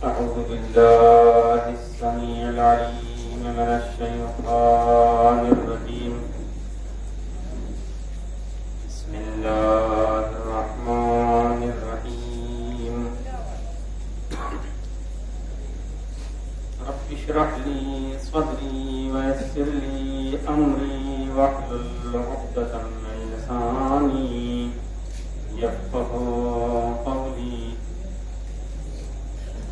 أعوذ بالله السميع العليم من الشيطان الرجيم. بسم الله الرحمن الرحيم. رب اشرح لي صدري ويسر لي أمري واحلل عقدة من لساني يفقهوا قولي.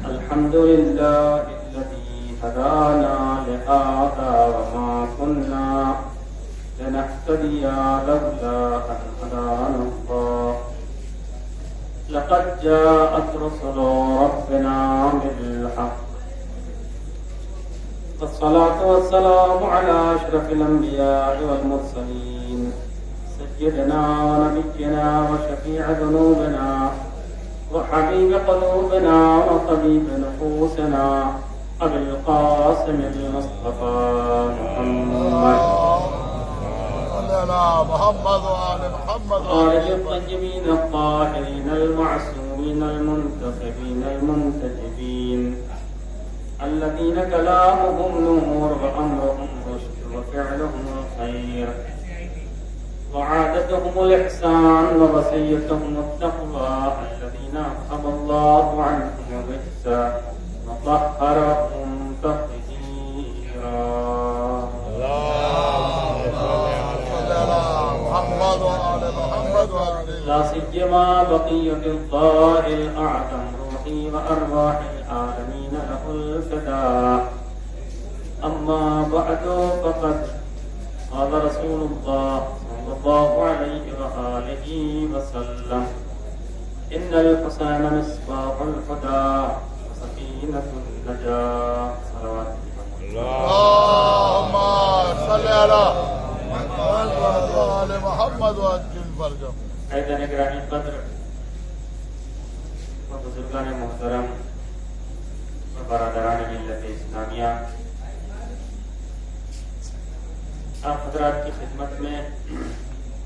الحمد لله الذي هدانا لهذا وما كنا لنهتدي لولا أن هدانا الله. لقد جاءت رسل ربنا بالحق. والصلاة والسلام على أشرف الأنبياء والمرسلين سيدنا ونبينا وشفيع ذنوبنا وحبيب قلوبنا وطبيب نفوسنا أبي القاسم المصطفى محمد وآل محمد آله الطيبين الطاهرين المعصومين المنتخبين المنتجبين الذين كلامهم نور وأمرهم رشد وفعلهم الخير وعادتهم الإحسان ووصيتهم التقوى الذين أذهب الله عنهم الرجس وطهرهم تطهيرا. محمد وآل محمد لا سيما بقية الله الأعظم روحي وأرواح العالمين له الفداء. أما بعد فقد قال رسول الله صلى الله عليه وآله وسلم إن الحسين مصباح الهدى وسكينة النجاة. صلوات اللهم صل على محمد وآل محمد وعجل فرجهم. عیدان گرامی قدر و بزرگان محترم و برادران ملت اسلامیہ، آپ حضرات کی خدمت میں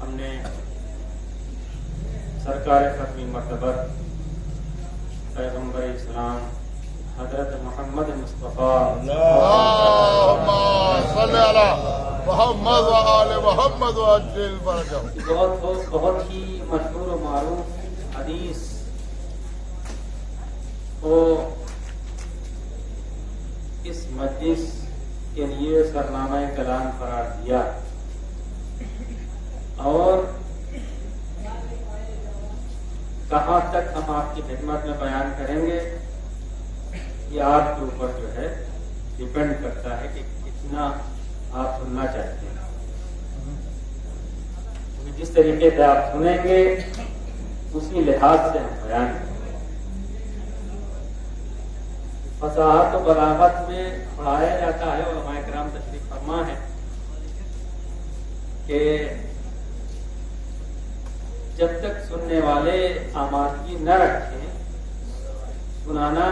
ہم نے سرکار ختمی مرتبہ پیغمبر اسلام حضرت محمد مصطفیٰ اللهم صل على محمد وآل محمد وعجل فرجهم. بہت ہی مشہور و معروف حدیث کو اس مجلس کے لیے سرنامہ کلام قرار دیا اور کہاں تک ہم آپ کی خدمت میں بیان کریں گے یہ آپ کے اوپر جو ہے ڈیپینڈ کرتا ہے کہ کتنا آپ سننا چاہتے ہیں. جس طریقے سے آپ سنیں گے اسی لحاظ سے ہم بیان کریں گے. فصاحت و بلاغت میں پڑھایا جاتا ہے، علماء کرام تشریف فرما ہے کہ جب تک سننے والے آمادگی نہ رکھیں سنانا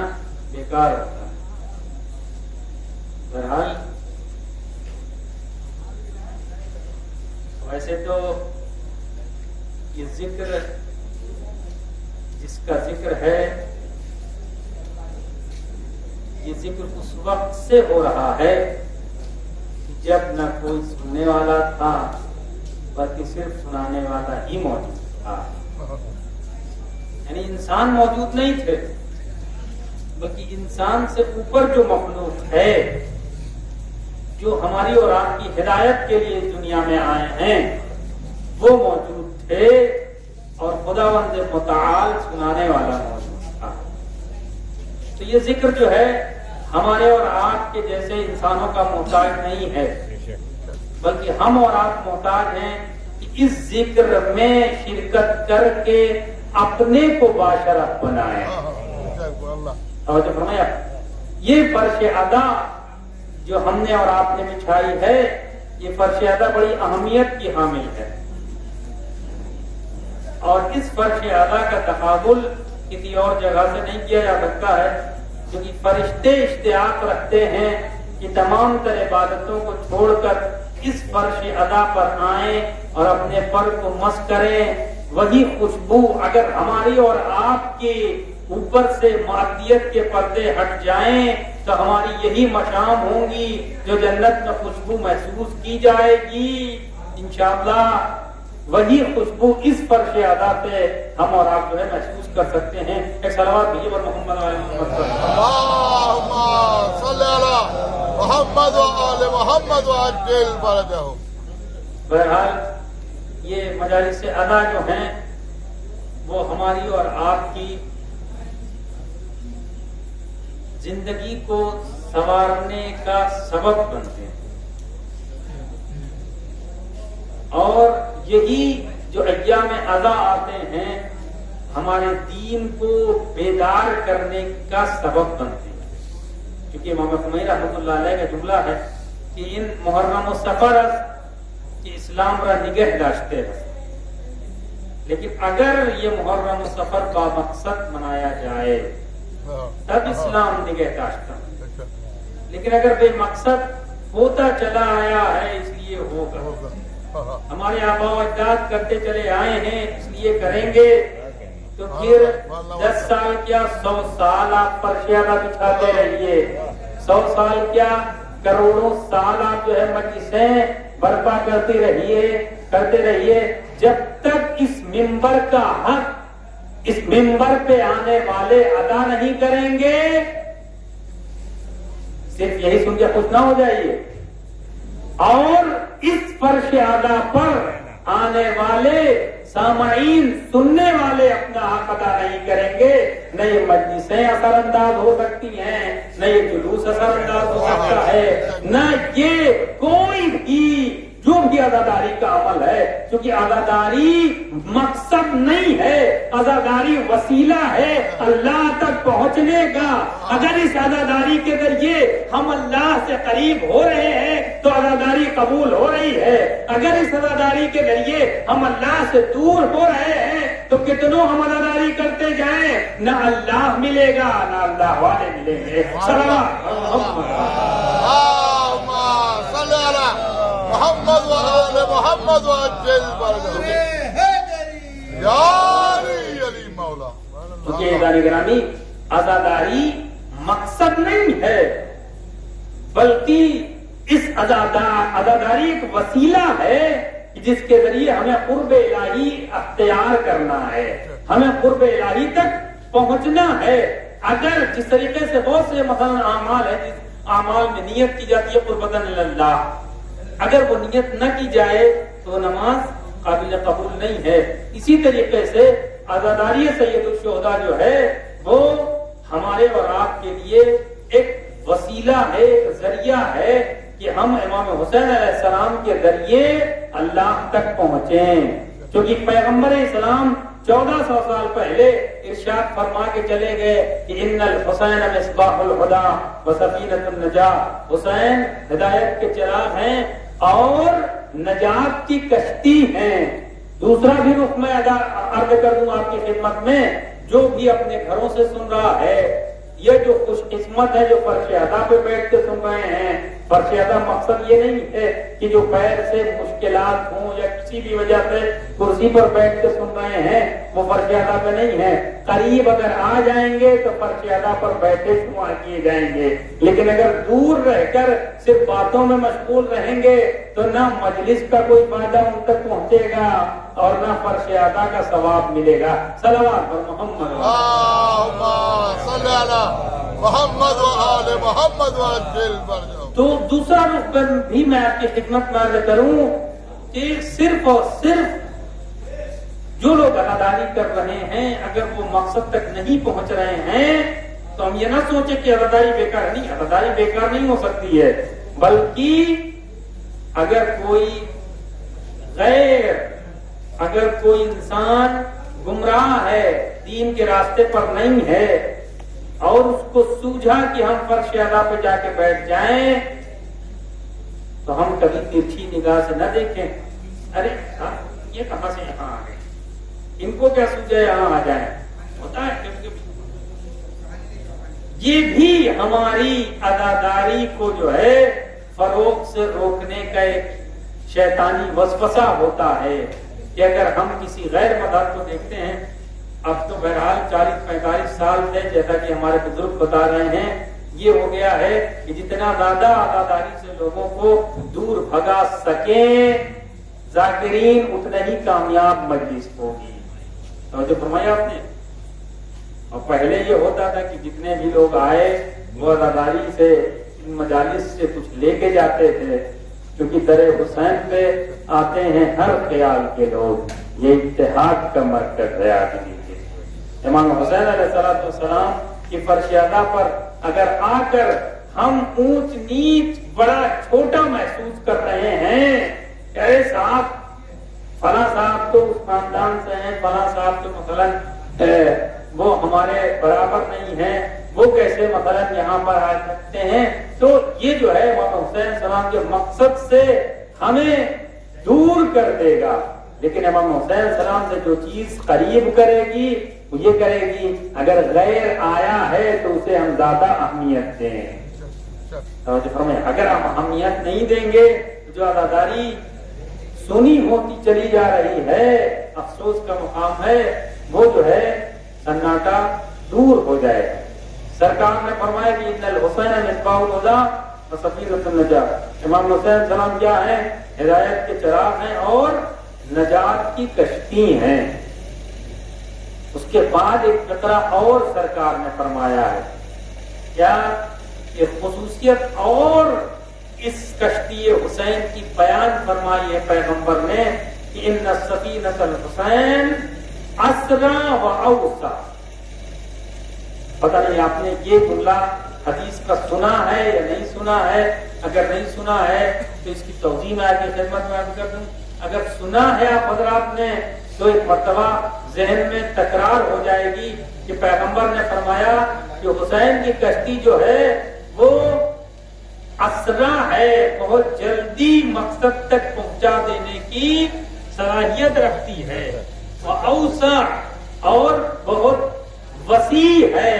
بیکار ہوتا ہے. بہرحال ویسے تو یہ ذکر جس کا ذکر ہے یہ ذکر اس وقت سے ہو رہا ہے جب نہ کوئی سننے والا تھا بلکہ صرف سنانے والا ہی موجود تھا. یعنی انسان موجود نہیں تھے بلکہ انسان سے اوپر جو مخلوق ہے جو ہماری اور آپ کی ہدایت کے لیے دنیا میں آئے ہیں وہ موجود تھے اور خداوند متعال سنانے والا موجود تھا. تو یہ ذکر جو ہے ہمارے اور آپ کے جیسے انسانوں کا محتاج نہیں ہے بلکہ ہم اور آپ محتاج ہیں کہ اس ذکر میں شرکت کر کے اپنے کو باشرف بنائیں. توجہ فرمایا. یہ فرش ادا جو ہم نے اور آپ نے بچھائی ہے یہ فرش ادا بڑی اہمیت کی حامل ہے اور اس فرش ادا کا تقابل کسی اور جگہ سے نہیں کیا جا سکتا ہے کیونکہ فرشتے اشتیاق رکھتے ہیں کہ تمام تر عبادتوں کو چھوڑ کر اس فرش ادا پر آئیں اور اپنے پر کو مس کریں. وہی خوشبو اگر ہماری اور آپ کے اوپر سے معدیت کے پردے ہٹ جائیں تو ہماری یہی مشام ہوں گی جو جنت میں خوشبو محسوس کی جائے گی انشاءاللہ. وہی خوشبو اس فرش ادا پہ ہم اور آپ جو ہے محسوس کر سکتے ہیں. ایک صلوات بھیجیے پر محمد علیہ وسلم. اللہم صلی علی محمد و آل محمد وعجل فرجہ. بہرحال یہ مجالس ادا جو ہیں وہ ہماری اور آپ کی زندگی کو سنوارنے کا سبب بنتے ہیں، اور یہی جو ایام ادا آتے ہیں ہمارے دین کو بیدار کرنے کا سبب بنتے ہیں. کیونکہ امام خمینی رحمۃ اللہ علیہ کا جملہ ہے کہ ان محرم و سفر کہ اسلام را نگہ داشتے ہیں، لیکن اگر یہ محرم و سفر با مقصد منایا جائے تب اسلام نگہ داشتا ہے، لیکن اگر بے مقصد ہوتا چلا آیا ہے اس لیے ہوگا. ہمارے آبا و اجداد کرتے چلے آئے ہیں اس لیے کریں گے، تو پھر 10 سال کیا 100 سال آپ پرچیاں بچھاتے رہیے، 100 سال کیا کروڑوں سال آپ جو ہے مجلسیں برپا کرتے رہیے جب تک اس منبر کا حق اس منبر پہ آنے والے ادا نہیں کریں گے. صرف یہی سن کے خوش نہ ہو جائیے، اور اس فرش ادا پر آنے والے سامعین سننے والے اپنا حق ادا نہیں کریں گے. نہ یہ مجلسیں اثر انداز ہو سکتی ہیں، نہ یہ جلوس اثر انداز ہو سکتا ہے، نہ یہ کوئی بھی جو بھی عزاداری کا عمل ہے، کیونکہ عزاداری مقصد نہیں ہے، عزاداری وسیلہ ہے اللہ تک پہنچنے کا. اگر اس عزاداری کے ذریعے ہم اللہ سے قریب ہو رہے ہیں تو عزاداری قبول ہو رہی ہے. اگر اس عزاداری کے ذریعے ہم اللہ سے دور ہو رہے ہیں تو کتنوں ہم عزاداری کرتے جائیں نہ اللہ ملے گا نہ اللہ والے ملیں گے. محمد و آل محمد وعجل فرجہ. یا علی مولا. کیونکہ گرامی عزاداری مقصد نہیں ہے، بلکہ اس عزاداری ایک وسیلہ ہے جس کے ذریعے ہمیں قرب الہی اختیار کرنا ہے، ہمیں قرب الہی تک پہنچنا ہے. اگر جس طریقے سے بہت سے مثلا اعمال ہیں، جس اعمال میں نیت کی جاتی ہے قربتاً اللہ، اگر وہ نیت نہ کی جائے تو نماز قابل قبول نہیں ہے. اسی طریقے سے عزاداری سید الشہداء جو ہے وہ ہمارے اور آپ کے لیے ایک وسیلہ ہے، ایک ذریعہ ہے کہ ہم امام حسین علیہ السلام کے ذریعے اللہ تک پہنچیں. کیونکہ پیغمبر اسلام 1400 سال پہلے ارشاد فرما کے چلے گئے کہ ان الحسین مصباح الہدی وسفینۃ النجاۃ. حسین ہدایت کے چراغ ہیں اور نجات کی کشتی ہیں. دوسرا بھی رخ میں عرض کر دوں آپ کی خدمت میں، جو بھی اپنے گھروں سے سن رہا ہے، یہ جو خوش قسمت ہے جو فرش ادا پہ بیٹھ کے سن رہے ہیں. فرش ادا مقصد یہ نہیں ہے کہ جو پیر سے مشکلات ہوں یا کسی بھی وجہ سے کرسی پر بیٹھ کے سن رہے ہیں وہ فرش ادا پہ نہیں ہے. قریب اگر آ جائیں گے تو فرش ادا پر بیٹھے شمار کیے جائیں گے، لیکن اگر دور رہ کر صرف باتوں میں مشغول رہیں گے تو نہ مجلس کا کوئی فائدہ ان تک پہنچے گا اور نہ فرش ادا کا ثواب ملے گا. صلوات پر محمد. اللہم صلی علی محمد و آل محمد وعجل فرجہ. تو دوسرا رخ بھی میں آپ کی خدمت میں عرض کروں کہ صرف اور صرف جو لوگ عزاداری کر رہے ہیں اگر وہ مقصد تک نہیں پہنچ رہے ہیں تو ہم یہ نہ سوچیں کہ عزاداری بیکار نہیں. عزاداری بیکار نہیں ہو سکتی ہے، بلکہ اگر کوئی انسان گمراہ ہے، دین کے راستے پر نہیں ہے، اور اس کو سوجھا کہ ہم فرش ادا پہ جا کے بیٹھ جائیں تو ہم کبھی ترچھی نگاہ سے نہ دیکھیں ارے یہ کہاں سے یہاں آ گئے، ان کو کیا سوجھا یہاں آ جائیں. ہوتا ہے یہ بھی ہماری عزاداری کو جو ہے فروغ سے روکنے کا ایک شیطانی وسوسہ ہوتا ہے کہ اگر ہم کسی غیر مذہب کو دیکھتے ہیں اب تو بہرحال 40-45 سال سے جیسا کہ ہمارے بزرگ بتا رہے ہیں یہ ہو گیا ہے کہ جتنا زیادہ عزاداری سے لوگوں کو دور بھگا سکیں ذاکرین اتنا ہی کامیاب مجلس ہوگی. توجہ فرمایا آپ نے. اور پہلے یہ ہوتا تھا کہ جتنے بھی لوگ آئے وہ عزاداری سے مجالس سے کچھ لے کے جاتے تھے کیونکہ در حسین پہ آتے ہیں ہر خیال کے لوگ. یہ اتحاد کا مرکز ہے آدمی کے. امام حسین علیہ السلام کی فرشیادہ پر اگر آ کر ہم اونچ نیچ بڑا چھوٹا محسوس کر رہے ہیں کہ اے صاحب فلاں صاحب تو اس خاندان سے ہیں, فلاں صاحب تو مثلا وہ ہمارے برابر نہیں ہیں, وہ کیسے مثلا یہاں پر آ سکتے ہیں, تو یہ جو ہے امام حسین السلام کے مقصد سے ہمیں دور کر دے گا. لیکن امام حسین السلام سے جو چیز قریب کرے گی وہ یہ کرے گی اگر غیر آیا ہے تو اسے ہم زیادہ اہمیت دیں. اگر ہم اہمیت نہیں دیں گے تو جو عزاداری سنی ہوتی چلی جا رہی ہے افسوس کا مقام ہے وہ جو ہے سناٹا دور ہو جائے. سرکار نے فرمایا کہ ان الحسین مصباح الہدی و سفینۃ النجاۃ. امام حسین السلام کیا ہیں؟ ہدایت کے چراغ ہیں اور نجات کی کشتی ہیں. اس کے بعد ایک فقرہ اور سرکار نے فرمایا ہے کیا ایک خصوصیت اور اس کشتی حسین کی بیان فرمائی ہے پیغمبر نے کہ ان سفینۃ الحسین اسرا و اوسع. پتہ نہیں آپ نے یہ جملہ حدیث کا سنا ہے یا نہیں سنا ہے. اگر نہیں سنا ہے تو اس کی توضیح میں آپ کی خدمت میں عرض کر دوں. اگر سنا ہے آپ حضرات نے تو ایک مرتبہ ذہن میں تکرار ہو جائے گی کہ پیغمبر نے فرمایا کہ حسین کی کشتی جو ہے وہ اسرا ہے, بہت جلدی مقصد تک پہنچا دینے کی صلاحیت رکھتی ہے, اوسع اور بہت وسیع ہے.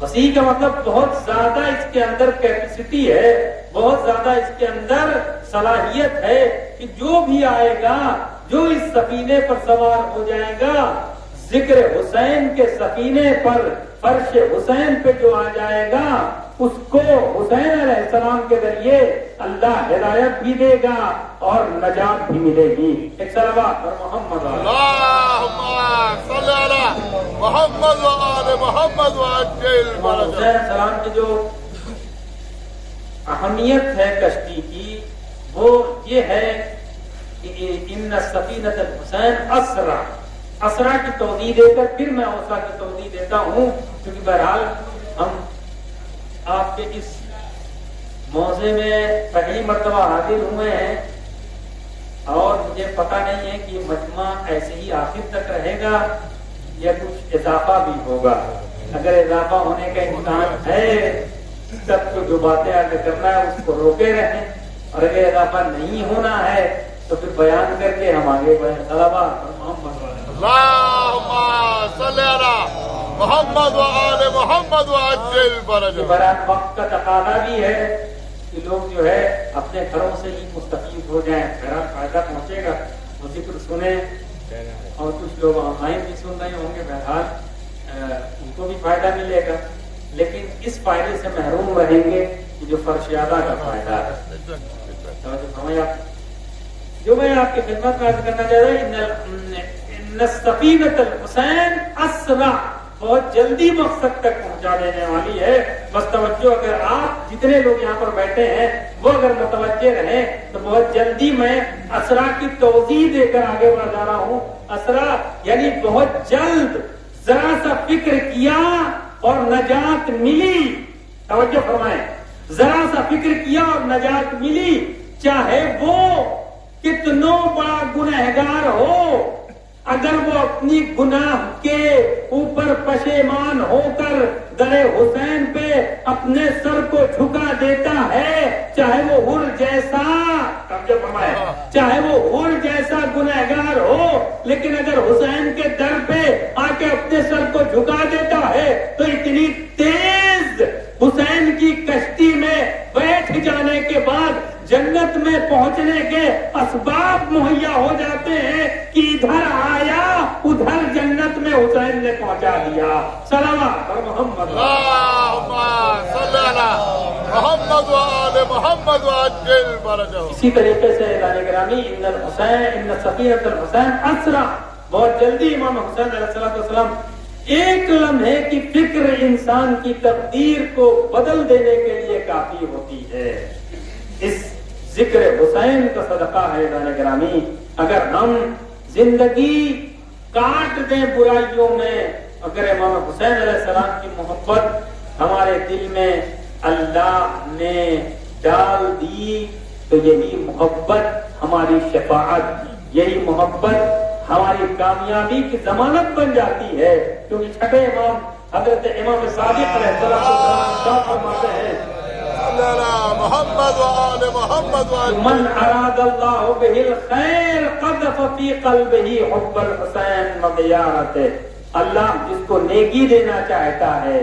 وسیع کا مطلب بہت زیادہ اس کے اندر کیپیسٹی ہے, بہت زیادہ اس کے اندر صلاحیت ہے کہ جو بھی آئے گا, جو اس سفینے پر سوار ہو جائے گا, ذکر حسین کے سفینے پر فرش حسین پہ جو آ جائے گا اس کو حسین علیہ السلام کے ذریعے اللہ ہدایت بھی دے گا اور نجات بھی ملے گی. ایک صلوات پر محمد اللہم صلی علی محمد و آل محمد وعجل فرجہ. حسین السلام کی جو اہمیت ہے کشتی کی وہ یہ ہے کہ ان سفینۃ الحسین اسرا. اسرا کی توضیح دے کر پھر میں اوسع کی توضیح دیتا ہوں کیونکہ بہرحال ہم آپ کے اس موضوع میں پہلی مرتبہ حاضر ہوئے ہیں اور مجھے پتہ نہیں ہے کہ مجمع ایسے ہی آخر تک رہے گا یا کچھ اضافہ بھی ہوگا. اگر اضافہ ہونے کا امکان ہے تب تو جو باتیں آگے کرنا ہے اس کو روکے رہیں, اور اگر اضافہ نہیں ہونا ہے تو پھر بیان کر کے ہم آگے بڑھیں. اللہم صلی علی محمد و آل محمد وعجل فرجہ. برات وقت کا تقاضا بھی ہے کہ لوگ جو ہے اپنے گھروں سے ہی مستفید ہو جائیں, بہرحال فائدہ پہنچے گا. وہ ذکر سنیں اور کچھ لوگ آن لائن بھی سن رہے ہوں گے, بہرحال ان کو بھی فائدہ ملے گا, لیکن اس فائدے سے محروم رہیں گے کہ جو فرشیادہ کا فائدہ ہے. جو میں آپ کی خدمت میں عرض کرنا چاہ رہا ہوں ان سفینۃ الحسین اسرع, بہت جلدی مقصد تک پہنچا دینے والی ہے. بس توجہ, اگر آپ جتنے لوگ یہاں پر بیٹھے ہیں وہ اگر متوجہ رہیں تو بہت جلدی میں اسرع کی توضیح دے کر آگے بڑھ جا رہا ہوں. اسرع یعنی بہت جلد, ذرا سا فکر کیا اور نجات ملی. توجہ فرمائیں, ذرا سا فکر کیا اور نجات ملی, چاہے وہ کتنوں بڑا گنہگار ہو. اگر وہ اپنی گناہ کے اوپر پشیمان ہو کر در حسین پہ اپنے سر کو جھکا دیتا ہے, چاہے وہ حر جیسا, چاہے وہ حر جیسا گنہگار ہو, لیکن اگر حسین کے در پہ آ کے اپنے سر کو جھکا دیتا ہے تو اتنی تیز حسین کی کشتی میں بیٹھ جانے کے بعد جنت میں پہنچنے کے اسباب مہیا ہو جاتے ہیں کہ ادھر آیا ادھر مچا دیا. صلوات پر محمد. اللهم صل على محمد وآل محمد وعجل فرجه. اسی طریقے سے اعلان گرامی ان الحسین ان سفینۃ الحسین اسرا، بہت جلدی امام حسین علیہ السلام ایک لمحے کی فکر انسان کی تقدیر کو بدل دینے کے لیے کافی ہوتی ہے. اس ذکر حسین کا صدقہ ہے اعلان گرامی. اگر ہم زندگی کاٹ دیں برائیوں میں، اگر امام حسین علیہ السلام کی محبت ہمارے دل میں اللہ نے ڈال دی تو یہی محبت ہماری شفاعت، یہی محبت ہماری کامیابی کی ضمانت بن جاتی ہے. کیونکہ چھٹے امام حضرت امام صادق علیہ السلام فرماتے ہیں محمد وآل محمد وعجل من اراد اللہ بہ الخیر قذف فی قلبہ حب الحسین مغیارت. اللہ جس کو نیکی دینا چاہتا ہے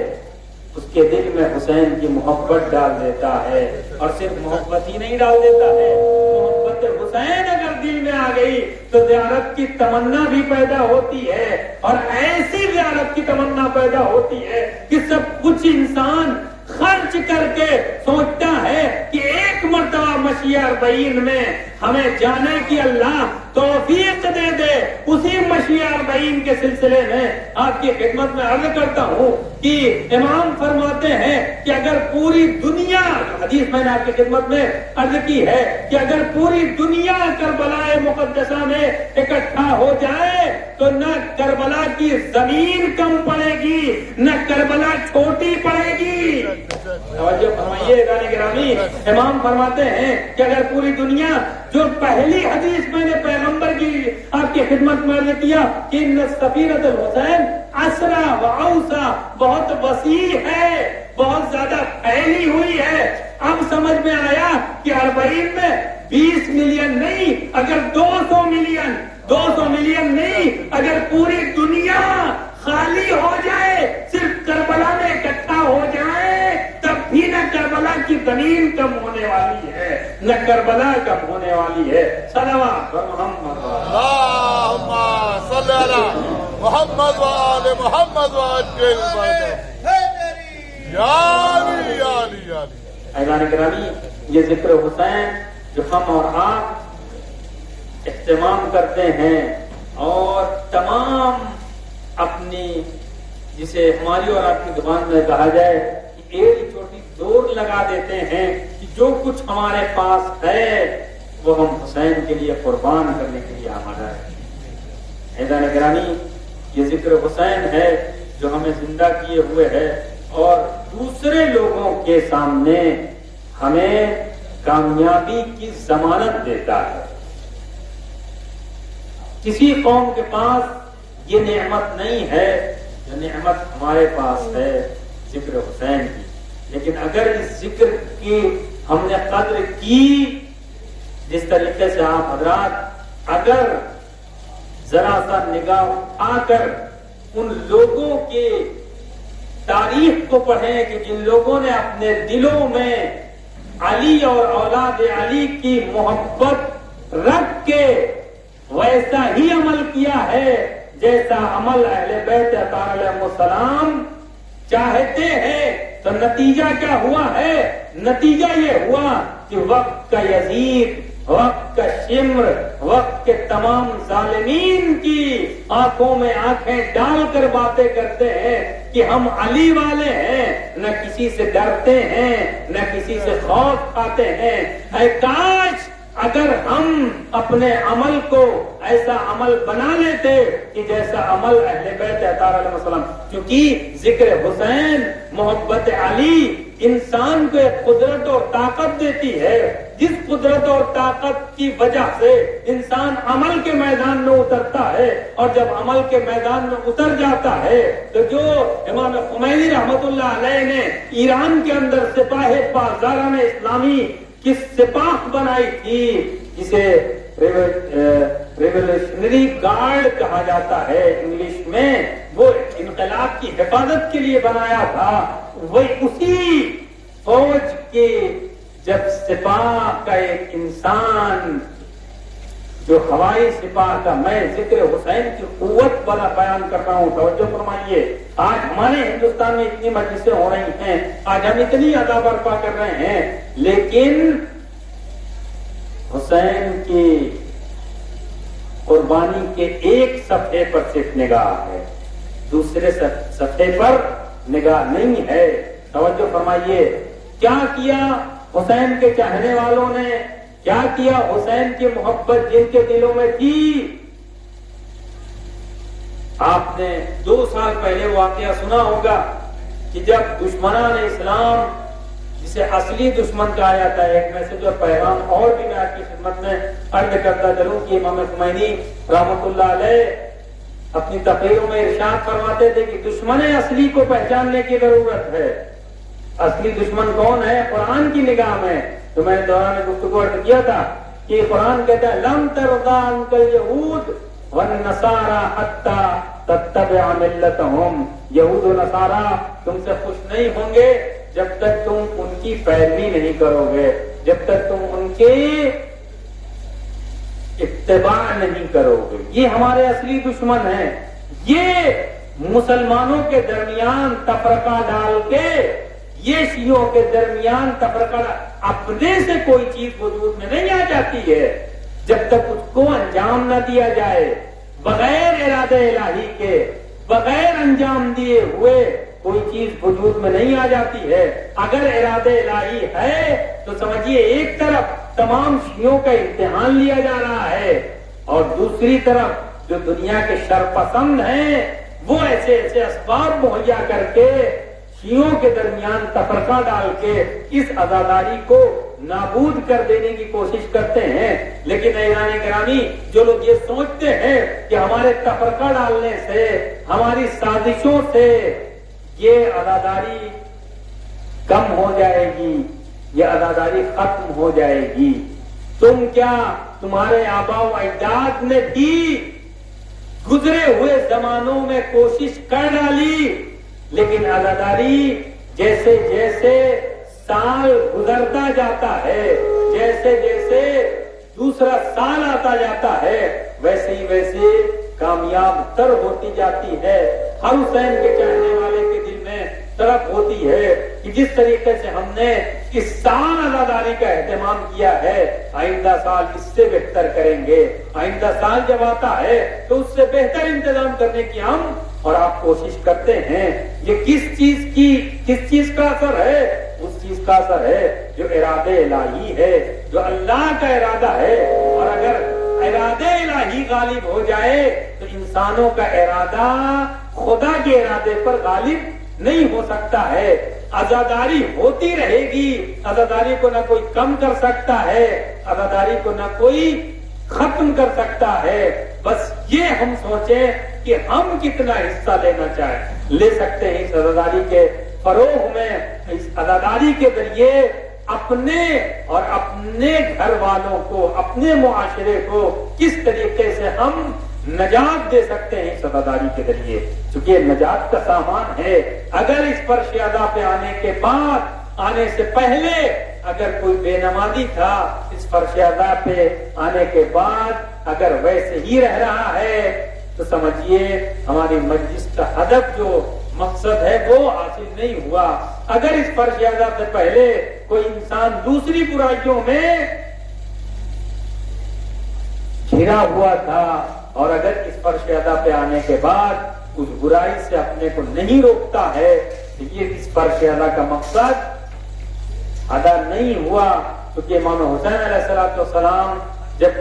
اس کے دل میں حسین کی محبت ڈال دیتا ہے. اور صرف محبت ہی نہیں ڈال دیتا ہے، محبت حسین اگر دل میں آ گئی تو زیارت کی تمنا بھی پیدا ہوتی ہے. اور ایسی زیارت کی تمنا پیدا ہوتی ہے کہ سب کچھ انسان خرچ کر کے سوچتا ہے کہ ایک مرتبہ مشیع اربعین میں ہمیں جانے کی اللہ توفیق دے دے. اسی مشیع اربعین کے سلسلے میں آپ کی خدمت میں عرض کرتا ہوں کہ امام فرماتے ہیں کہ اگر پوری دنیا، حدیث میں نے آپ کی خدمت میں عرض کی ہے کہ اگر پوری دنیا کربلا مقدسہ میں اکٹھا ہو جائے تو نہ کربلا کی زمین کم پڑے گی، نہ کربلا چھوٹی پڑے گی. توجہ فرمائیے اعلان گرامی. امام فرماتے ہیں کہ اگر پوری دنیا، جو پہلی حدیث میں نے پیغمبر کی آپ کی خدمت میں عرض کیا کہ ان سفینۃ الحسین اسرا و اوسع، بہت وسیع ہے، بہت زیادہ پھیلی ہوئی ہے. اب سمجھ میں آیا کہ 40 میں 20 ملین نہیں، اگر 200 ملین نہیں، اگر پوری دنیا خالی ہو جائے، صرف کربلا میں اکٹھا ہو جائے، تب بھی نہ کربلا کی زمین کم ہونے والی ہے، نہ کربلا کم ہونے والی ہے. صلوات پر محمد. اللهم صل على محمد وآل محمد وعجل فرجه. یا علی یا علی یا علی. اعلان گرامی، یہ ذکر حسین جو ہم اور آپ اہتمام کرتے ہیں اور تمام اپنی، جسے ہماری اور آپ کی زبان میں کہا جائے کہ ایک چھوٹی دوڑ لگا دیتے ہیں کہ جو کچھ ہمارے پاس ہے وہ ہم حسین کے لیے قربان کرنے کے لیے آمادہ ہے. اعلان گرامی، یہ ذکر حسین ہے جو ہمیں زندہ کیے ہوئے ہے اور دوسرے لوگوں کے سامنے ہمیں کامیابی کی ضمانت دیتا ہے. کسی قوم کے پاس یہ نعمت نہیں ہے جو نعمت ہمارے پاس ہے ذکر حسین کی. لیکن اگر اس ذکر کی ہم نے قدر کی، جس طریقے سے آپ حضرات اگر ذرا سا نگاہ آ کر ان لوگوں کے تاریخ کو پڑھیں کہ جن لوگوں نے اپنے دلوں میں علی اور اولاد علی کی محبت رکھ کے ویسا ہی عمل کیا ہے جیسا عمل اہل بیت اطہار علیہ السلام چاہتے ہیں، تو نتیجہ کیا ہوا ہے؟ نتیجہ یہ ہوا کہ وقت کا یزید، وقت کا شمر، وقت کے تمام ظالمین کی آنکھوں میں آنکھیں ڈال کر باتیں کرتے ہیں کہ ہم علی والے ہیں، نہ کسی سے ڈرتے ہیں، نہ کسی سے خوف کھاتے ہیں. اے کاش اگر ہم اپنے عمل کو ایسا عمل بنا لیتے کہ جیسا عمل اہل بیت اطہار علیہ السلام. کیونکہ ذکر حسین، محبت علی انسان کو ایک قدرت اور طاقت دیتی ہے، جس قدرت اور طاقت کی وجہ سے انسان عمل کے میدان میں اترتا ہے. اور جب عمل کے میدان میں اتر جاتا ہے تو جو امام خمینی رحمت اللہ علیہ نے ایران کے اندر سپاہ پاسداران اسلامی کی سپاہ بنائی تھی، جسے ریولیوشنری گارڈ کہا جاتا ہے انگلش میں، وہ انقلاب کی حفاظت کے لیے بنایا تھا. وہ اسی فوج کے جب سپاہ کا ایک انسان جو ہوائی سپاہ کا میں ذکر حسین کی قوت والا بیان کر رہا ہوں، توجہ فرمائیے۔ آج ہمارے ہندوستان میں اتنی مجلسیں ہو رہی ہیں، آج ہم اتنی ادا برپا کر رہے ہیں، لیکن حسین کی قربانی کے ایک صفحے پر صرف نگاہ ہے، دوسرے صفحے پر نگاہ نہیں ہے۔ توجہ فرمائیے، کیا کیا حسین کے چاہنے والوں نے، کیا کیا حسین کی محبت جن کے دلوں میں تھی۔ آپ نے 2 سال پہلے واقعہ سنا ہوگا کہ جب دشمنان اسلام، جسے اصلی دشمن کہا جاتا ہے، ایک میسج اور پیغام اور بھی میں آپ کی خدمت میں عرض کرتا چلوں کہ امام خمینی رحمۃ اللہ علیہ اپنی تقریروں میں ارشاد فرماتے تھے کہ دشمن اصلی کو پہچاننے کی ضرورت ہے۔ اصلی دشمن کون ہے؟ قرآن کی نگاہ میں تو میں نے دوران گفتگو عرض کیا تھا کہ قرآن کہتا ہے لم ترضى عنك اليهود والنصارى حتى تتبع ملتهم، یہود و نصارہ تم سے خوش نہیں ہوں گے جب تک تم ان کی پیروی نہیں کرو گے، جب تک تم ان کے اتباع نہیں کرو گے۔ یہ ہمارے اصلی دشمن ہیں۔ یہ مسلمانوں کے درمیان تفرقہ ڈال کے، یہ شیعوں کے درمیان تفرقہ اپنے سے کوئی چیز وجود میں نہیں آ جاتی ہے جب تک اس کو انجام نہ دیا جائے، بغیر ارادے الہی کے، بغیر انجام دیے ہوئے کوئی چیز وجود میں نہیں آ جاتی ہے۔ اگر ارادے الہی ہے تو سمجھیے ایک طرف تمام شیعوں کا امتحان لیا جا رہا ہے، اور دوسری طرف جو دنیا کے شرپسند ہیں وہ ایسے ایسے اسباب مہیا کر کے شیعوں کے درمیان تفرقہ ڈال کے اس عزاداری کو نابود کر دینے کی کوشش کرتے ہیں۔ لیکن ایران گرامی، جو لوگ یہ سوچتے ہیں کہ ہمارے تفرقہ ڈالنے سے، ہماری سازشوں سے یہ عزاداری کم ہو جائے گی، یہ عزاداری ختم ہو جائے گی، تم کیا تمہارے آباء و اجداد نے بھی گزرے ہوئے زمانوں میں کوشش کر ڈالی، لیکن عزاداری جیسے جیسے سال گزرتا جاتا ہے، جیسے جیسے دوسرا سال آتا جاتا ہے، ویسے ہی ویسے کامیاب تر ہوتی جاتی ہے۔ ہر حسین کے چاہنے والے کے دل میں طرف ہوتی ہے کہ جس طریقے سے ہم نے اس سال عزاداری کا اہتمام کیا ہے، آئندہ سال اس سے بہتر کریں گے، آئندہ سال جب آتا ہے تو اس سے بہتر انتظام کرنے کی ہم اور آپ کوشش کرتے ہیں۔ یہ کس چیز کا اثر ہے؟ اس چیز کا اثر ہے جو ارادے الہی ہے، جو اللہ کا ارادہ ہے۔ اور اگر ارادے الہی غالب ہو جائے تو انسانوں کا ارادہ خدا کے ارادے پر غالب نہیں ہو سکتا ہے۔ عزاداری ہوتی رہے گی، عزاداری کو نہ کوئی کم کر سکتا ہے، عزاداری کو نہ کوئی ختم کر سکتا ہے۔ بس یہ ہم سوچیں کہ ہم کتنا حصہ لے سکتے ہیں اس عزاداری کے فروغ میں، اس عزاداری کے ذریعے اپنے اور اپنے گھر والوں کو، اپنے معاشرے کو کس طریقے سے ہم نجات دے سکتے ہیں اس عزاداری کے ذریعے، چونکہ نجات کا سامان ہے۔ اگر اس فرش ادا پہ آنے کے بعد، آنے سے پہلے اگر کوئی بے نمازی تھا، اس فرش ادا پہ آنے کے بعد اگر ویسے ہی رہ رہا ہے تو سمجھیے ہماری مجلس کا ہدف، جو مقصد ہے، وہ حاصل نہیں ہوا۔ اگر اس فرش ادا سے پہلے کوئی انسان دوسری برائیوں میں گھرا ہوا تھا، اور اگر اس فرش ادا پہ آنے کے بعد اس برائی سے اپنے کو نہیں روکتا ہے تو یہ اس فرش ادا کا مقصد ادا نہیں ہوا۔ کیونکہ امام حسین علیہ السلام جب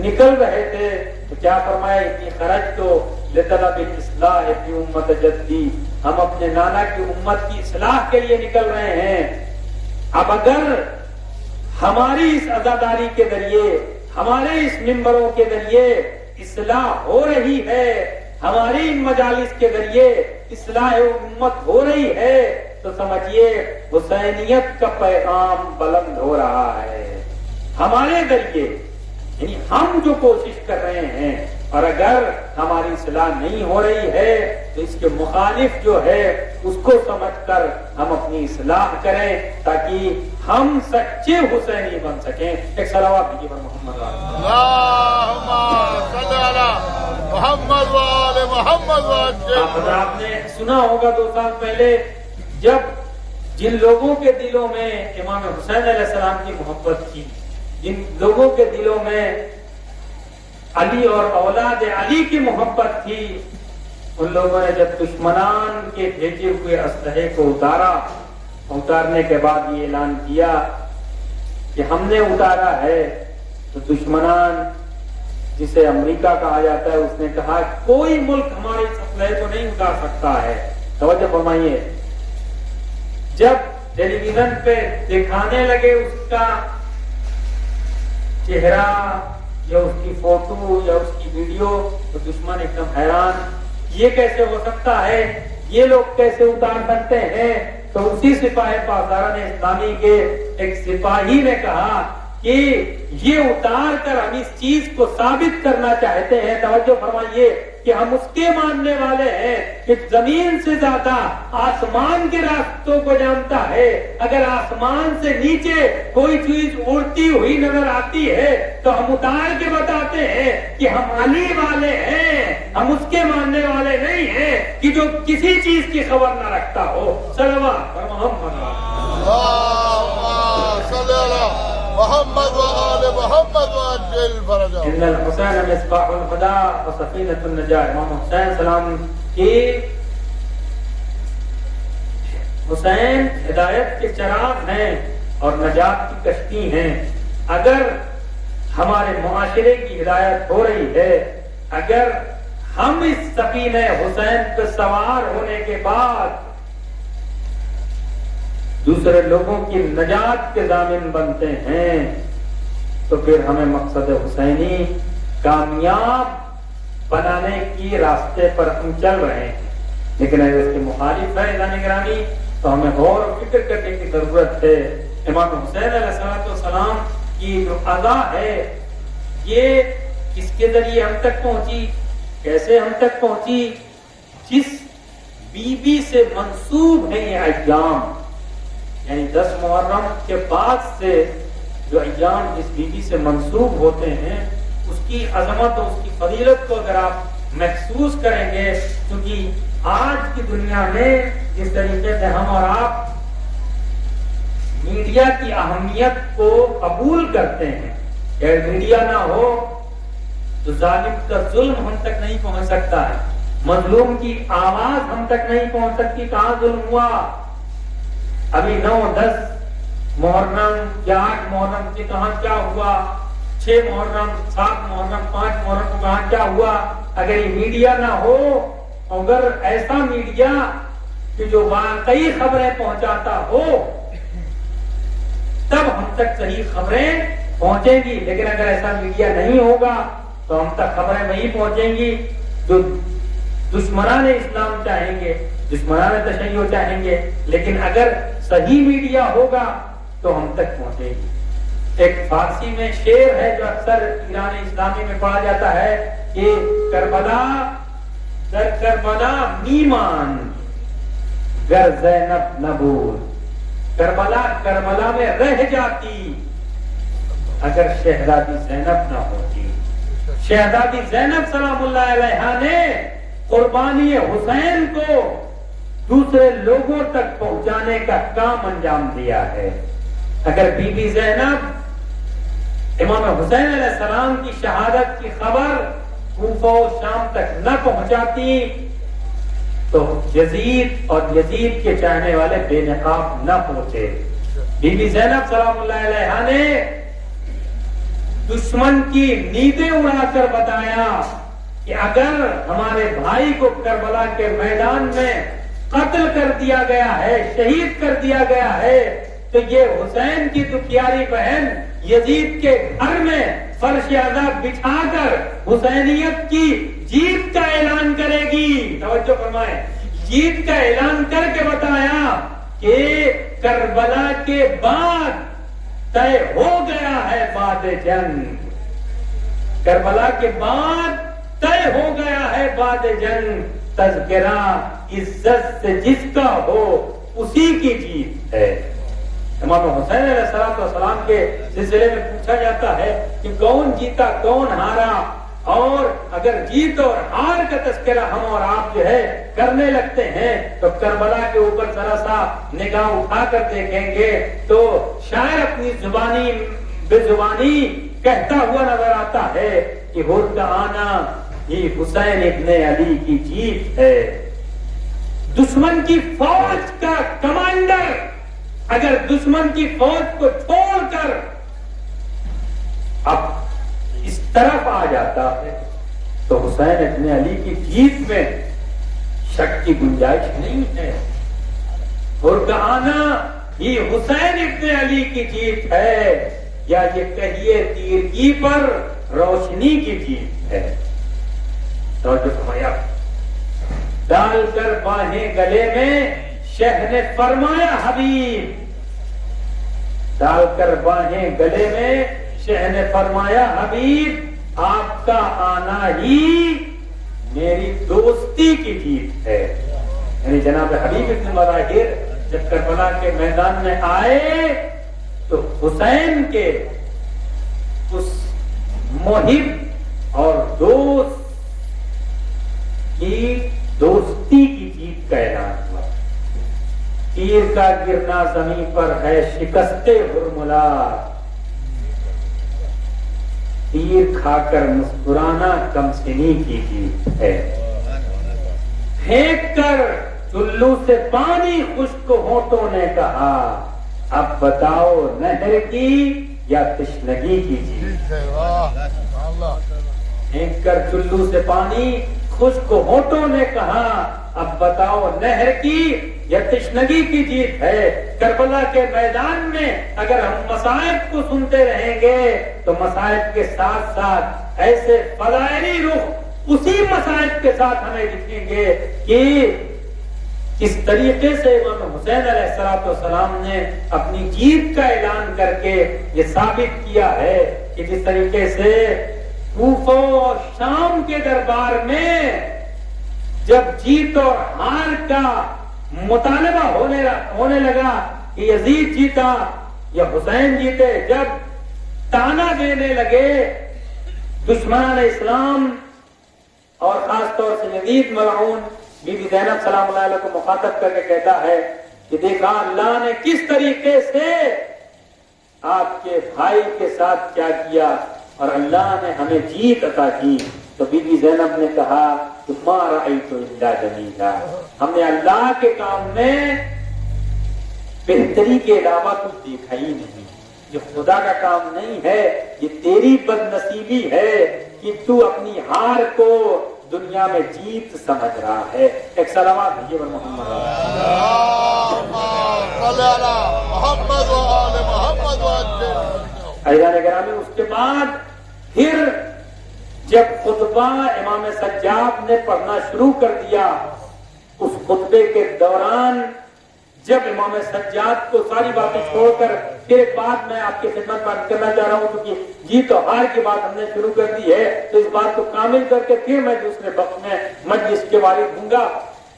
نکل رہے تھے تو کیا فرمایا؟ اتنی خرج تو لطلب الاصلاح فی امت جدی، ہم اپنے نانا کی امت کی اصلاح کے لیے نکل رہے ہیں۔ اب اگر ہماری اس عزاداری کے ذریعے، ہمارے اس منبروں کے ذریعے اصلاح ہو رہی ہے، ہماری ان مجالس کے ذریعے اصلاح امت ہو رہی ہے، تو سمجھیے حسینیت کا پیغام بلند ہو رہا ہے ہمارے ذریعے۔ یعنی ہم جو کوشش کر رہے ہیں اور اگر ہماری اصلاح نہیں ہو رہی ہے تو اس کے مخالف جو ہے اس کو سمجھ کر ہم اپنی اصلاح کریں تاکہ ہم سچے حسینی بن سکیں. ایک صلوات دیجیے پر محمد اللہم صلی علی محمد وآل محمد وعجل. آپ نے سنا ہوگا 2 سال پہلے جب جن لوگوں کے دلوں میں امام حسین علیہ السلام کی محبت تھی، جن لوگوں کے دلوں میں علی اور اولاد علی کی محبت تھی، ان لوگوں نے جب دشمنان کے بھیجے ہوئے اسلحے کو اتارنے کے بعد یہ اعلان کیا کہ ہم نے اتارا ہے، تو دشمنان جسے امریکہ کہا جاتا ہے اس نے کہا کوئی ملک ہمارے اس اسلحے کو نہیں اتار سکتا ہے. توجہ فرمائیے، جب ٹیلی ویژن پہ دکھانے لگے اس کا چہرہ یا اس کی فوٹو یا اس کی ویڈیو تو دشمن ایک دم حیران، یہ کیسے ہو سکتا ہے، یہ لوگ کیسے اتار سکتے ہیں. تو اسی سپاہی پاسداران اسلامی کے ایک سپاہی نے کہا کہ یہ اتار کر ہم اس چیز کو ثابت کرنا چاہتے ہیں، توجہ فرمائیے، کہ ہم اس کے ماننے والے ہیں کہ زمین سے زیادہ آسمان کے راستوں کو جانتا ہے. اگر آسمان سے نیچے کوئی چیز اڑتی ہوئی نظر آتی ہے تو ہم اتار کے بتاتے ہیں کہ ہم علی والے ہیں، ہم اس کے ماننے والے نہیں ہیں کہ جو کسی چیز کی خبر نہ رکھتا ہو. صلوات پر محمد اللہم صلی علی محمد وآل محمد وعجل فرجہ. ان الحسین مصباح الہدی وسفینۃ النجاۃ. امام حسین سلام کی حسین ہدایت کے چراغ ہیں اور نجات کی کشتی ہیں. اگر ہمارے معاشرے کی ہدایت ہو رہی ہے، اگر ہم اس سفینہ حسین پہ سوار ہونے کے بعد دوسرے لوگوں کی نجات کے ضامن بنتے ہیں تو پھر ہمیں مقصد حسینی کامیاب بنانے کی راستے پر ہم چل رہے ہیں. لیکن اگر اس کے مخالف ہے اعلان گرامی تو ہمیں غور و فکر کرنے کی ضرورت ہے. امام حسین علیہ السلام کی جو ادا ہے یہ کس کے ذریعے ہم تک پہنچی، کیسے ہم تک پہنچی؟ جس بی بی سے منسوب ہے یہ ایام، یعنی 10 محرم کے بعد سے جو ایام جس بی بی سے منسوب ہوتے ہیں اس کی عظمت اور اس کی فضیلت کو اگر آپ محسوس کریں گے، کیونکہ آج کی دنیا میں جس طریقے سے ہم اور آپ میڈیا کی اہمیت کو قبول کرتے ہیں، اگر میڈیا نہ ہو تو ظالم کا ظلم ہم تک نہیں پہنچ سکتا ہے، مظلوم کی آواز ہم تک نہیں پہنچ سکتی. کہاں ظلم ہوا؟ ابھی 9 10 محرم یا 8 محرم سے کہاں کیا ہوا، 6 محرم 7 محرم 5 محرم کو کہاں کیا ہوا. اگر یہ میڈیا نہ ہو، اگر ایسا میڈیا کہ جو واقعی خبریں پہنچاتا ہو تب ہم تک صحیح خبریں پہنچیں گی. لیکن اگر ایسا میڈیا نہیں ہوگا تو ہم تک خبریں نہیں پہنچیں گی. جو دشمنان اسلام چاہیں گے، دشمنان تشیع چاہیں گے، لیکن اگر صحیح میڈیا ہوگا تو ہم تک پہنچے گی. ایک فارسی میں شعر ہے جو اکثر ایران اسلامی میں پڑھا جاتا ہے کہ کربلا در کربلا میمان گر زینب نبور. کربلا کربلا میں رہ جاتی اگر شہزادی زینب نہ ہوتی. شہزادی زینب سلام اللہ علیہا نے قربانی حسین کو دوسرے لوگوں تک پہنچانے کا کام انجام دیا ہے. اگر بی بی زینب امام حسین علیہ السلام کی شہادت کی خبر کوفہ و شام تک نہ پہنچاتی تو یزید اور یزید کے چاہنے والے بے نقاب نہ پہنچے. بی بی زینب سلام اللہ علیہا نے دشمن کی نیندیں اڑا کر بتایا کہ اگر ہمارے بھائی کو کربلا کے میدان میں قتل کر دیا گیا ہے، شہید کر دیا گیا ہے، تو یہ حسین کی دکھیاری بہن یزید کے گھر میں فرش عذاب بچھا کر حسینیت کی جیت کا اعلان کرے گی. توجہ فرمائیں، جیت کا اعلان کر کے بتایا کہ کربلا کے بعد طے ہو گیا ہے بعد جنگ. کربلا کے بعد طے ہو گیا ہے بعد جنگ، تذکرہ عزت سے جس کا ہو اسی کی جیت ہے۔ امام حسین علیہ السلام کے سلسلے میں پوچھا جاتا ہے کہ کون جیتا کون ہارا، اور اگر جیت اور ہار کا تذکرہ ہم اور آپ جو ہے کرنے لگتے ہیں تو کربلا کے اوپر ذرا سا نگاہ اٹھا کر دیکھیں گے تو شاعر اپنی زبانی بے زبانی کہتا ہوا نظر آتا ہے کہ ہر کا آنا یہ حسین ابن علی کی جیت ہے۔ دشمن کی فوج کا کمانڈر اگر دشمن کی فوج کو چھوڑ کر اب اس طرف آ جاتا ہے تو حسین ابن علی کی جیت میں شک کی گنجائش نہیں ہے۔ اور کا آنا یہ حسین ابن علی کی جیت ہے، یا یہ کہیے تیرگی پر روشنی کی جیت ہے۔ توجہ فرمایا، ڈال کر باہیں گلے میں شہ نے فرمایا حبیب، ڈال کر باہیں گلے میں شہ نے فرمایا حبیب، آپ کا آنا ہی میری دوستی کی جیت ہے۔ یعنی جناب حبیب ابن مظاہر جب کربلا کے میدان میں آئے تو حسین کے اس محب اور دوست کی دوستی کی جیت کا اعلان ہوا۔ تیر کا گرنا زمین پر ہے شکست ہرملا، تیر کھا کر مسکرانا کم سنی کی جیت ہے۔ پھینک کر چلو سے پانی خشک ہونٹوں نے کہا، اب بتاؤ نہر کی یا تشنگی کی جیت ہے۔ پھینک کر چلو سے پانی خشک ہونٹوں نے کہا، اب بتاؤ نہر کی یا تشنگی کی جیت ہے۔ کربلا کے میدان میں اگر ہم مصائب کو سنتے رہیں گے تو مصائب کے ساتھ ساتھ ایسے فضائلی رخ اسی مصائب کے ساتھ ہمیں دکھیں گے کہ اس طریقے سے امام حسین علیہ السلام نے اپنی جیت کا اعلان کر کے یہ ثابت کیا ہے کہ جس طریقے سے کوفہ اور شام کے دربار میں جب جیت اور ہار کا مطالبہ ہونے لگا کہ یزید جیتا یا حسین جیتے، جب تانا دینے لگے دشمنان اسلام اور خاص طور سے یزید ملعون بی بی زینب سلام اللہ علیہ کو مخاطب کر کے کہتا ہے کہ دیکھا اللہ نے کس طریقے سے آپ کے بھائی کے ساتھ کیا کیا اور اللہ نے ہمیں جیت عطا کی، تو بی بی زینب نے کہا کہ ما رأیت الا جمیلا، ہم نے اللہ کے کام میں بہتری کے علاوہ کچھ دیکھا ہی نہیں، یہ خدا کا کام نہیں ہے، یہ تیری بد نصیبی ہے کہ تو اپنی ہار کو دنیا میں جیت سمجھ رہا ہے۔ ایک سلامات بھیجیے محمد عزیزان گرامی، اس کے بعد پھر جب خطبہ امام سجاد نے پڑھنا شروع کر دیا، اس خطبے کے دوران جب امام سجاد کو ساری باتیں چھوڑ کر پھر ایک بات میں آپ کی خدمت بات کرنا چاہ رہا ہوں، کیونکہ جیت و ہار کی بات ہم نے شروع کر دی ہے تو اس بات کو کامل کر کے پھر میں دوسرے وقت میں مجلس کے وارث ہوں گا۔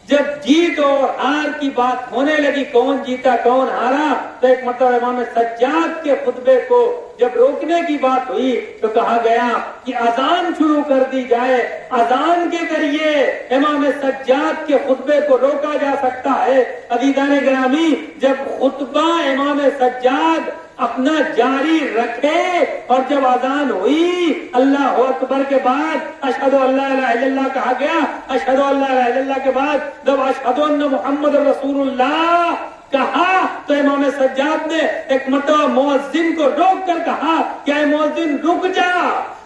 جب جیت اور ہار کی بات ہونے لگی، کون جیتا کون ہارا، تو ایک مرتبہ امام سجاد کے خطبے کو جب روکنے کی بات ہوئی تو کہا گیا کہ اذان شروع کر دی جائے، اذان کے ذریعے امام سجاد کے خطبے کو روکا جا سکتا ہے۔ عزیزان گرامی، جب خطبہ امام سجاد اپنا جاری رکھے اور جب اذان ہوئی اللہ اکبر کے بعد اشہد ان لا الہ الا اللہ کہا گیا، اشہد ان لا الہ الا اللہ کے بعد جب اشہد ان محمد رسول اللہ کہا تو امام سجاد نے ایک مرتبہ مؤذن کو روک کر کہا کہ اے مؤذن رک جا۔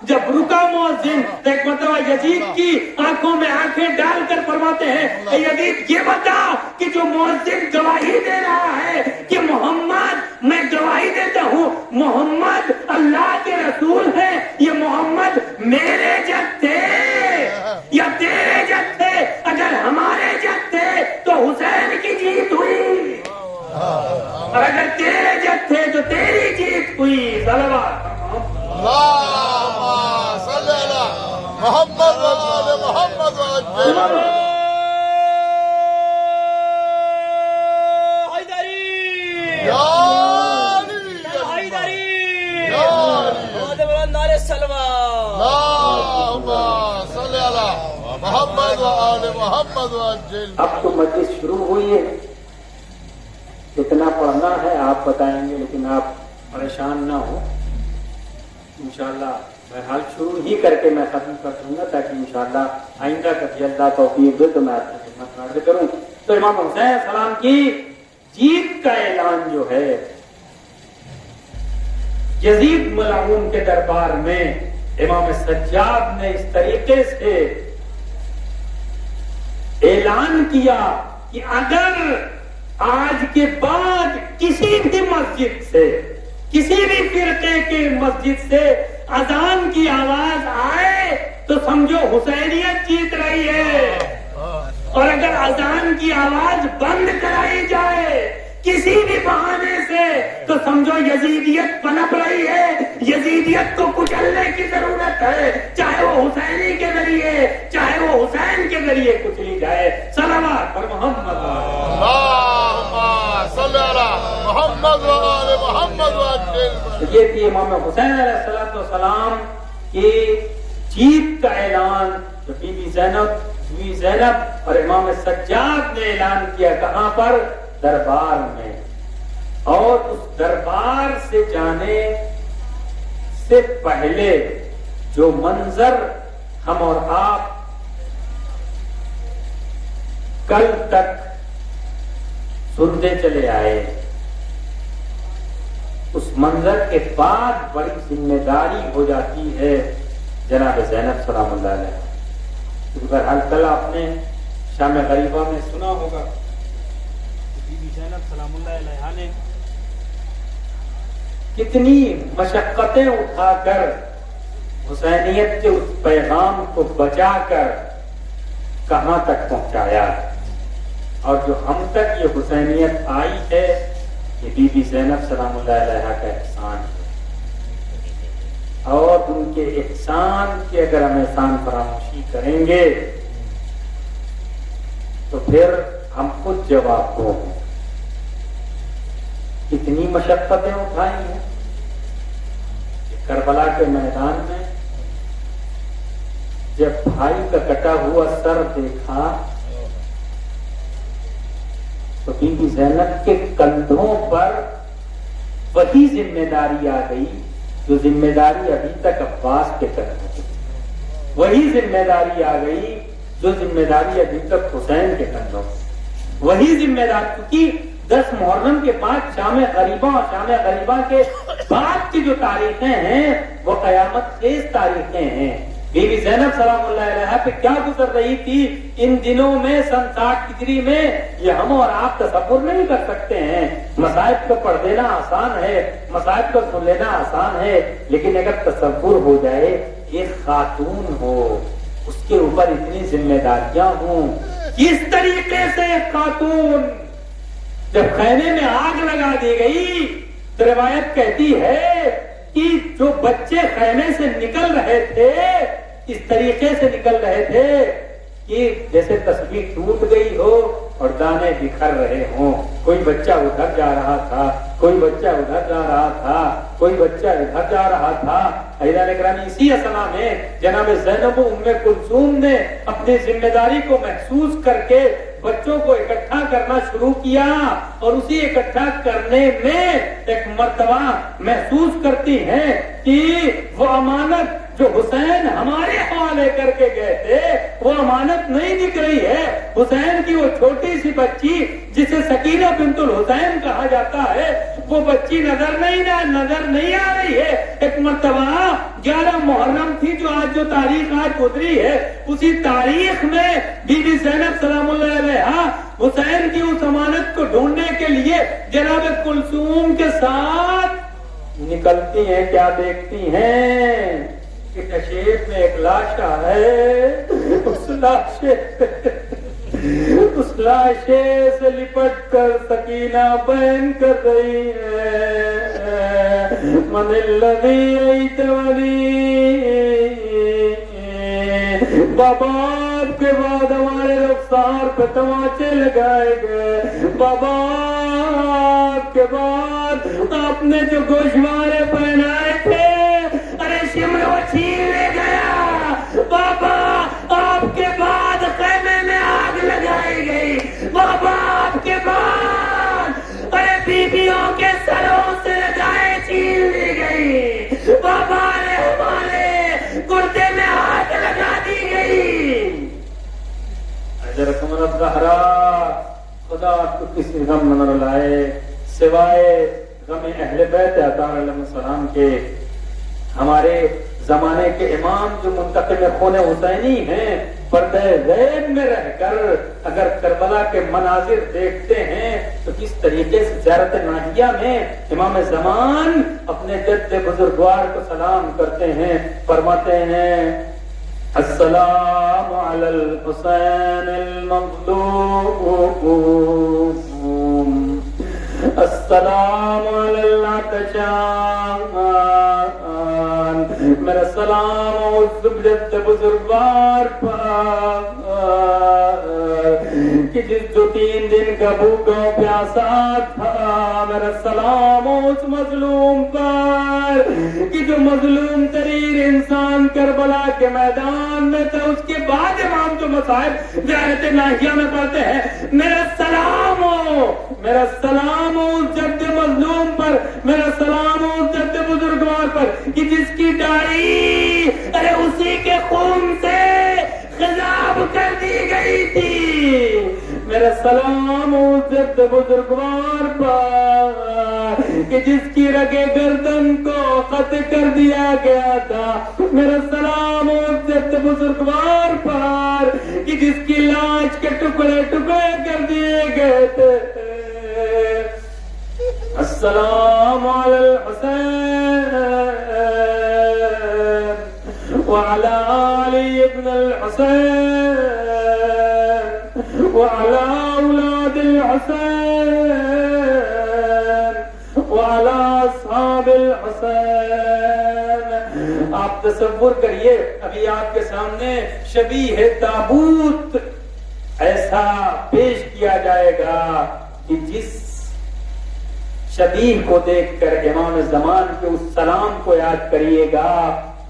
جب رکا مؤذن تو ایک مرتبہ یزید کی آنکھوں میں آنکھیں ڈال کر فرماتے ہیں اے یزید یہ بتا کہ جو مؤذن گواہی دے رہا ہے کہ محمد، میں گواہی دیتا ہوں محمد اللہ کے رسول ہیں، یہ محمد میرے جد تھے یا تیرے جد تھے؟ اگر ہمارے جد تھے تو حسین کی جیت ہوئی، اور اگر تیرے جد تھے تو تیری جیت ہوئی۔ صلوات اللہم صلی اللہ محمد محمد وعجل اب تو مجلس شروع ہوئی ہے، کتنا پڑھنا ہے آپ بتائیں گے، لیکن آپ پریشان نہ ہو، انشاءاللہ بہرحال شروع ہی کر کے میں ختم کر دوں گا، تاکہ انشاءاللہ آئندہ کبھی اللہ توفیق دے تو میں آپ کی خدمت میں عرض کروں۔ تو امام حسین علیہ السلام کی جیت کا اعلان جو ہے یزید ملعون کے دربار میں امام سجاد نے اس طریقے سے اعلان کیا کہ اگر آج کے بعد کسی بھی مسجد سے، کسی بھی فرقے کی مسجد سے اذان کی آواز آئے تو سمجھو حسینیت جیت رہی ہے، اور اگر اذان کی آواز بند کرائی جائے کسی بھی بہانے سے تو سمجھو یزیدیت پنپ رہی ہے، یزیدیت کو کچلنے کی ضرورت ہے، چاہے وہ حسینی کے ذریعے چاہے وہ حسین کے ذریعے کچلی جائے۔ صلوات پر محمد، اللہم صلی علی محمد وآل محمد وعجل۔ یہ تھی امام حسین علیہ السلام کی جیت کا اعلان جو بی بی زینب اور امام سجاد نے اعلان کیا، کہاں پر؟ دربار میں۔ اور اس دربار سے جانے سے پہلے جو منظر ہم اور آپ کل تک سنتے چلے آئے، اس منظر کے بعد بڑی ذمہ داری ہو جاتی ہے جناب زینب سلام اللہ علیہ۔ بہرحال کل آپ نے شام غریبہ میں سنا ہوگا بی بی زینب سلام اللہ علیہ نے کتنی مشقتیں اٹھا کر حسینیت کے اس پیغام کو بچا کر کہاں تک پہنچایا، اور جو ہم تک یہ حسینیت آئی ہے یہ بی بی زینب سلام اللہ علیہ کا احسان ہے، اور ان کے احسان کی اگر ہم احسان فراموشی کریں گے تو پھر ہم خود جواب دو ہیں۔ کتنی مشقتیں اٹھائی ہیں کربلا کے میدان میں، جب بھائی کا کٹا ہوا سر دیکھا تو بی بی زینب کے کندھوں پر وہی ذمہ داری آ گئی جو ذمہ داری ابھی تک عباس کے کندھوں پہ، وہی ذمہ داری آ گئی جو ذمہ داری ابھی تک حسین کے کندھوں پہ، وہی ذمہ داری، کیونکہ 10 محرم کے بعد شام غریبہ اور شام غریبہ کے بعد کی جو تاریخیں ہیں وہ قیامت خیز تاریخیں ہیں۔ بی بی زینب سلام اللہ علیہ پہ کیا گزر رہی تھی ان دنوں میں، سن 60 ہجری میں، یہ ہم اور آپ تصور نہیں کر سکتے ہیں۔ مصائب کو پڑھ دینا آسان ہے، مصائب کو سن لینا آسان ہے، لیکن اگر تصور ہو جائے ایک خاتون ہو، اس کے اوپر اتنی ذمہ داریاں ہوں، کس طریقے سے ایک خاتون جب خیمے میں آگ لگا دی گئی تو روایت کہتی ہے کہ جو بچے خیمے سے نکل رہے تھے اس طریقے سے نکل رہے تھے کہ جیسے تسبیح ٹوٹ گئی ہو اور دانے بکھر رہے ہوں، کوئی بچہ ادھر جا رہا تھا، کوئی بچہ ادھر جا رہا تھا، کوئی بچہ ادھر جا رہا تھا۔ عزیزان اکرامی، اسی اثنا میں جناب زینب ام کلثوم نے اپنی ذمہ داری کو محسوس کر کے بچوں کو اکٹھا کرنا شروع کیا، اور اسی اکٹھا کرنے میں ایک مرتبہ محسوس کرتی ہیں کہ وہ امانت جو حسین ہمارے حوالے کر کے گئے تھے وہ امانت نہیں دکھ رہی ہے۔ حسین کی وہ چھوٹی سی بچی جسے سکینہ بنت الحسین کہا جاتا ہے وہ بچی نظر نہیں آ رہی ہے۔ ایک مرتبہ 11 محرم تھی جو تاریخ آج گزری ہے، اسی تاریخ میں بی بی زینب سلام اللہ علیہ حسین کی اس امانت کو ڈھونڈنے کے لیے جناب کلثوم کے ساتھ نکلتی ہیں۔ کیا دیکھتی ہیں کہ کشیپ میں ایک لاش ہے، اس لاشے سے لپٹ کر سکینہ بیان کر رہی ہے، من الذی ایتونی، بابا آپ کے بعد ہمارے رخسار پہ تماچے لگائے گئے، بابا آپ کے بعد آپ نے جو گوشوارے پہنائے تھے ارے شمر وہ چھین لے گیا، بابا آپ کے بعد خیمے میں آگ لگا حضرت عمر الزہرا خدا آپ کو کسی غم نہ لائے سوائے غم اہل بیت اطہار علیہ السلام کے. ہمارے زمانے کے امام جو منتقم خون حسینی ہیں پردہ غیب میں رہ کر اگر کربلا کے مناظر دیکھتے ہیں تو کس طریقے سے زیارت ناحیہ میں امام زمان اپنے جد بزرگوار کو سلام کرتے ہیں. فرماتے ہیں السلام علی الحسین المظلوم السلام علی العطشان. میرا سلام اس جد بزرگوار پر کہ جس جو 3 دن کا بھوکا پیاسا تھا. میرا سلام اس مظلوم پر کہ جو مظلوم ترین انسان کربلا کے میدان میں تھا. اس کے بعد امام جو مصائب زیارت ناحیہ میں پڑھتے ہیں میرا سلام ہو اس جد مظلوم پر. میرا سلام ہو اس جد بزرگوار پر کہ جس کی داڑھی ارے اسی کے خون سے خضاب کر دی گئی تھی. میرا سلام اس جد بزرگوار پر کہ جس کی رگے گردن کو قطع کر دیا گیا تھا. میرا سلام اس جد بزرگوار پر کہ جس کی لاش کے ٹکڑے ٹکڑے کر دیے گئے تھے. السلام علی الحسین وعلى علي ابن الحسين وعلى أولاد الحسين وعلى أصحاب الحسين. آپ تصور کریے ابھی آپ کے سامنے شبیہ تابوت ایسا پیش کیا جائے گا کہ جس شبیہ کو دیکھ کر امام زمان کے اس سلام کو یاد کریے گا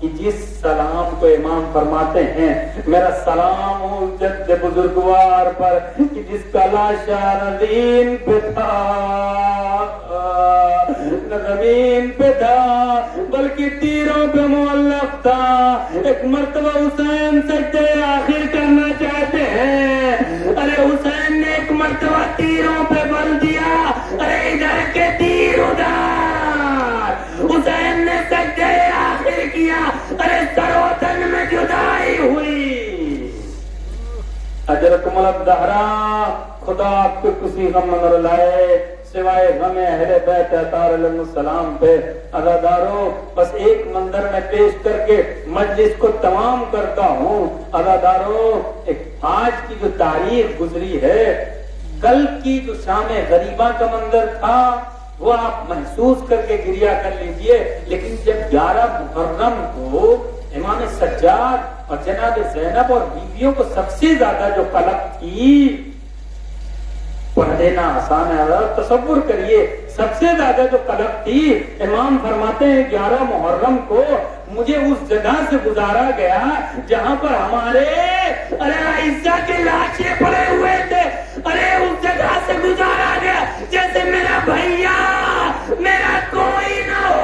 کہ جس سلام کو امام فرماتے ہیں میرا سلام ہو جد بزرگوار پر کہ جس کا لاشا نہ زمین پہ تھا نہ زمین پہ تھا بلکہ تیروں پہ معلق تھا. ایک مرتبہ حسین سجدے آخر کرنا چاہتے ہیں. ارے حسین نے ایک مرتبہ تیروں پہ بل دیا. ارے ادھر کے تیر ادھر. حسین نے سجدے آخر کیا. ارے سروتن میں جدائی ہوئی. حضرت عمر الزہرا خدا آپ کو کسی غم نہ لائے سوائے غم اہل بیت اطہار علیہ السلام پہ. عزادارو بس ایک منظر میں پیش کر کے مجلس کو تمام کرتا ہوں. عزادارو ایک آج کی جو تاریخ گزری ہے کل کی جو شام غریبہ کا منظر تھا وہ آپ محسوس کر کے گریہ کر لیجئے. لیکن جب 11 محرم کو امام سجاد اور جناب زینب اور بیویوں کو سب سے زیادہ جو قلق تھی پڑھ دینا آسان ہے. تصور کریے سب سے زیادہ جو قلق تھی امام فرماتے ہیں 11 محرم کو مجھے اس جگہ سے گزارا گیا جہاں پر ہمارے ارے عائشہ کے لاشیں پڑے ہوئے تھے. ارے اس جگہ سے گزارا گیا جیسے میرا بھیا میرا کوئی نہ ہو.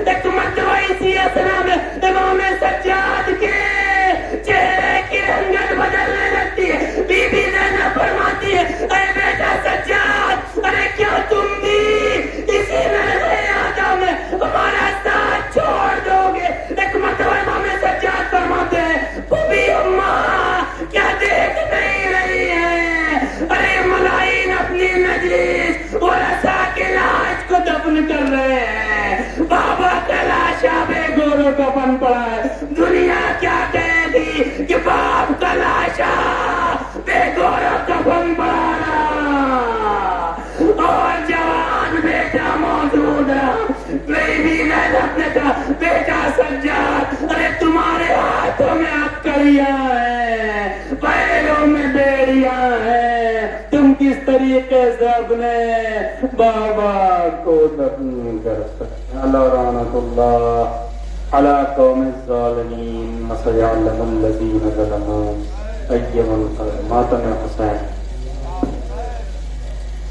ایک مرتبہ اسی اسنا میں امام سجاد کے چہرے کی رنگت بدلنے لگتی ہے. بی بی زینب فرماتی ہے اے بیٹا سجاد ارے کیا تم بھی اسی نظریاتہ میں ہمارا ساتھ چھوڑ دو گے. ایک مرتبہ امام سجاد فرماتے ہیں بھوبی اماں کیا دیکھ نہیں رہی ہے. ارے ملائن اپنی مجلس ورثہ کے لاش کو دفن کر رہے ہیں. بابا کا لاشا بے گورو کفن پڑا ہے. دنیا کیا کہے گی کہ باپ کا لاشا بے گورو کفن پڑا اور جوان بیٹا موجود ہے. بیبی زینب نے کہا بیٹا سجاد ارے تمہارے ہاتھوں میں اکڑیاں ہیں پیروں میں بیڑیاں ہیں. تم کس طریقے سے اپنے بابا کو دفن کر سکتے. اللہ رحمت اللہ علی قوم الظالمین وسيعلم الذين ظلموا أي منقلب. ماتم حسین.